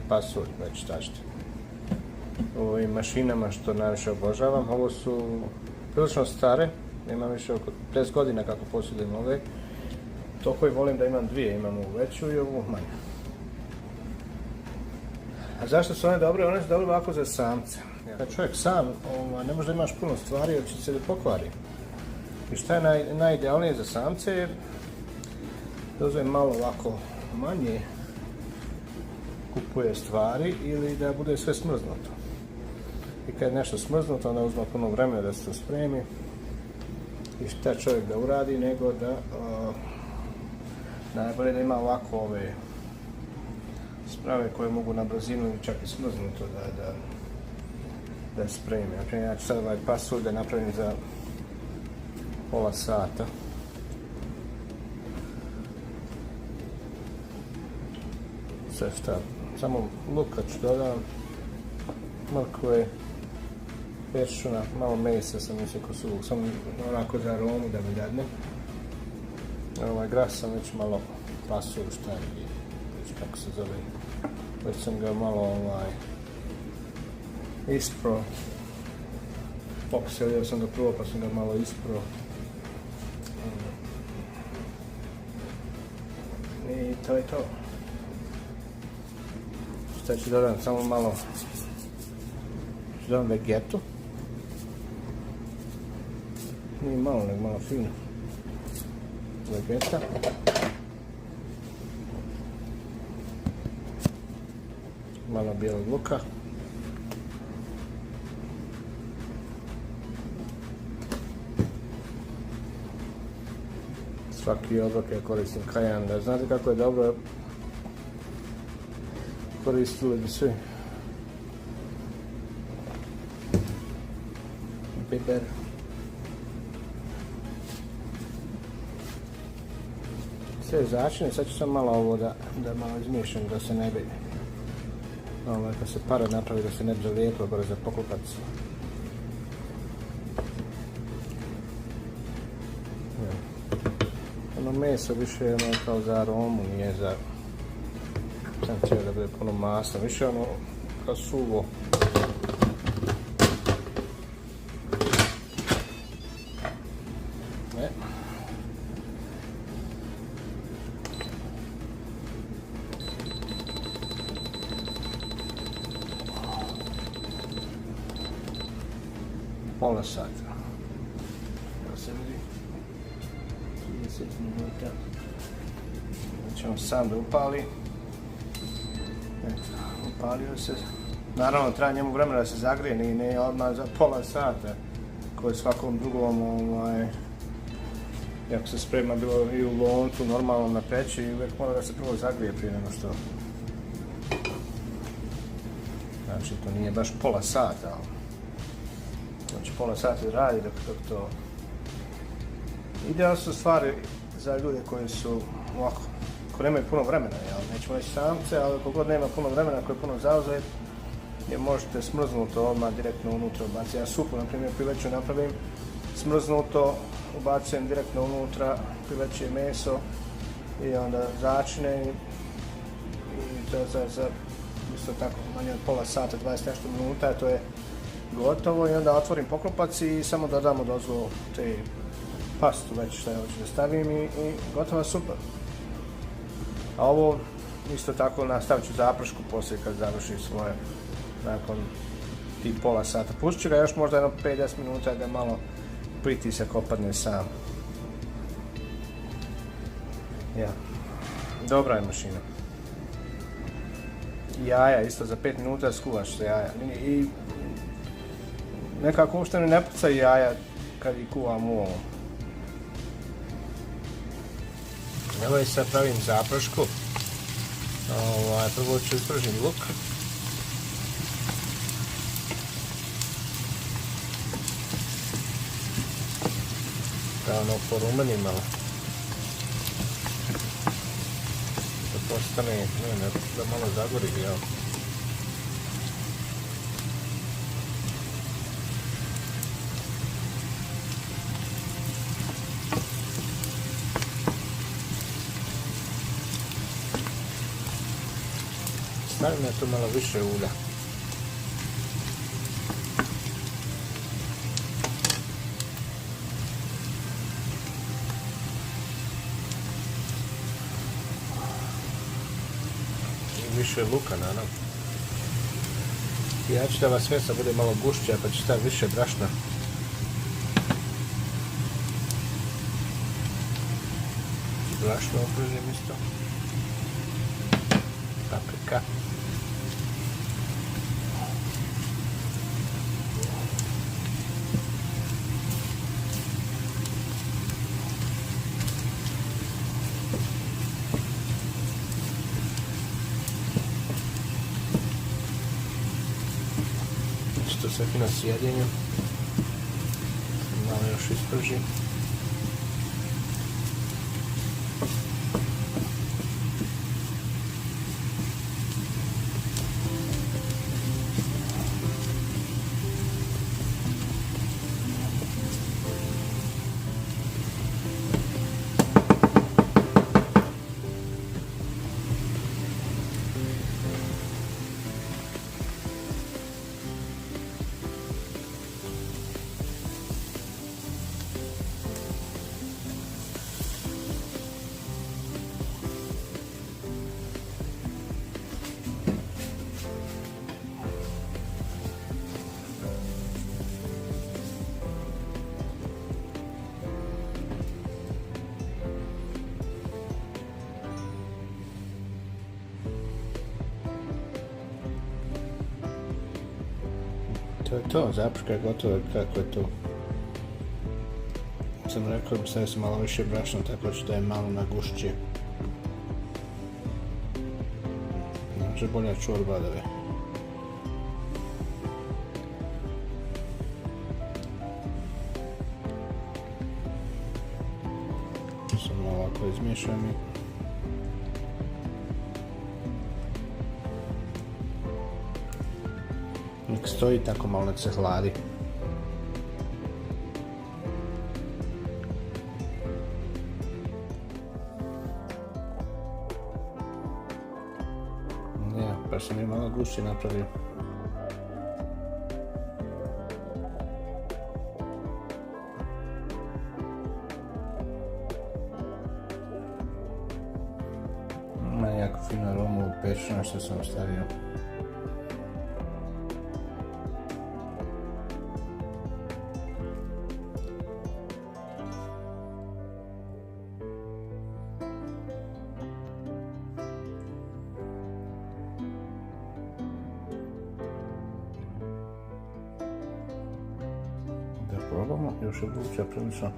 pasulj već tašte. U ovim mašinama što najviše obožavam, ovo su prilično stare, imam više oko 10 godina kako posjedujem ove. Toliko i volim da imam dvije, imam ovu veću i ovu manju. A zašto su one dobre? One su dobre ovako za samce. Kad čovjek sam ne može da imaš puno stvari jer će se da pokvari. I šta je najidealnije za samce jer da uzmem malo ovako manje kupuje stvari ili da bude sve smrznuto. I kad je nešto smrznuto onda uzme puno vremena da se to spremi i šta čovjek da uradi nego da najbolje da ima ovako ove sprave koje mogu na brzinu ili čak i smrznuto da spremi. Naprimjer, ja ću sad ovaj pasulj da napravim za pola sata. Sve šta, samo luka ću dodam, mrkve, peršuna, malo mesa sam mislio ko suvog, samo onako za aromu da mi dadne. Ovaj gras sam već malo pasulj, šta je, već kako se zove, već sam ga malo ispro. Pokusilio sam ga prvo pa sam ga malo ispro. I to je to. Šta ću dodam, samo malo ću dodam vegetu. Nije malo, nego malo fino. Vegeta. Malo bijelog luka. Svaki obrok ja koristim kajan, da znate kako je dobro koristili bi svi. Biber. Sve začine, sad ću sam malo ovo da malo izmiješam da se ne bi kad se para napravi da se ne bi zalijepilo gore za poklopac. Ono meso više je ono kao za aromu, nije za sam htio da bude puno masno, više ono kao suvo. Pola sata. Da se vidi 30 minuta. Da ćemo sam da upali. Eto, upalio se. Naravno, treba njemu vremena da se zagrije, ne odmah za pola sata. Koji svakom drugom, ako se sprema bilo i u loncu, normalno na peći, i uvijek mora da se prvo zagrije prije nego što. Znači, to nije baš pola sata, znači pola sata radi dok to. Idealno su stvari za ljude koji su ovako, koji nemaju puno vremena, nećemo reći samce, ali kogod nema puno vremena, koji je puno zauzet, gdje možete smrznuto odmah direktno unutra ubaciti. Ja supu, na primjer, pileću napravim, smrznuto ubacujem direktno unutra, pileće meso i onda začine i za isto tako manje od pola sata, 20 nešto minuta, to je gotovo i onda otvorim poklopac i samo dodamo dozvolu te pastu već što ja hoću da stavim i gotova supa. A ovo isto tako nastavit ću zaprašku poslije kad završim svoje nakon tih pola sata. Pustit ću ga još možda jedno 5-10 minuta da malo pritisak opadne sam. Ja. Dobra je mašina. Jaja isto za 5 minuta skuvaš se jaja. I nekako uopšte ne pucaju jaja kad ih kuvam u ovom. Evo i sad pravim zaprašku. Prvo ću ispržim luk. Da ono porumeni malo. Da postane, da malo zagori, jel? Stavim ja tu malo više ulja. I više luka, naravno. Ja ću da ova smjesa bude malo gušća, pa ću staviti više brašna. Brašno okružim isto. Paprika. Isto se fino sjedinju. Malo još ispržim. To je to, zaprška je gotova, kako je to. Sam rekao da stavio sam malo više brašna, tako ću da je malo na gušće. Znači bolja čorba da je. Samo ovako izmiješam i nek stoji tako malo, nek se hladi. Ja, pa sam je malo gušće napravio. Ima jako fino aromu u pečena što sam stavio. Da probamo, još je vruća prilično.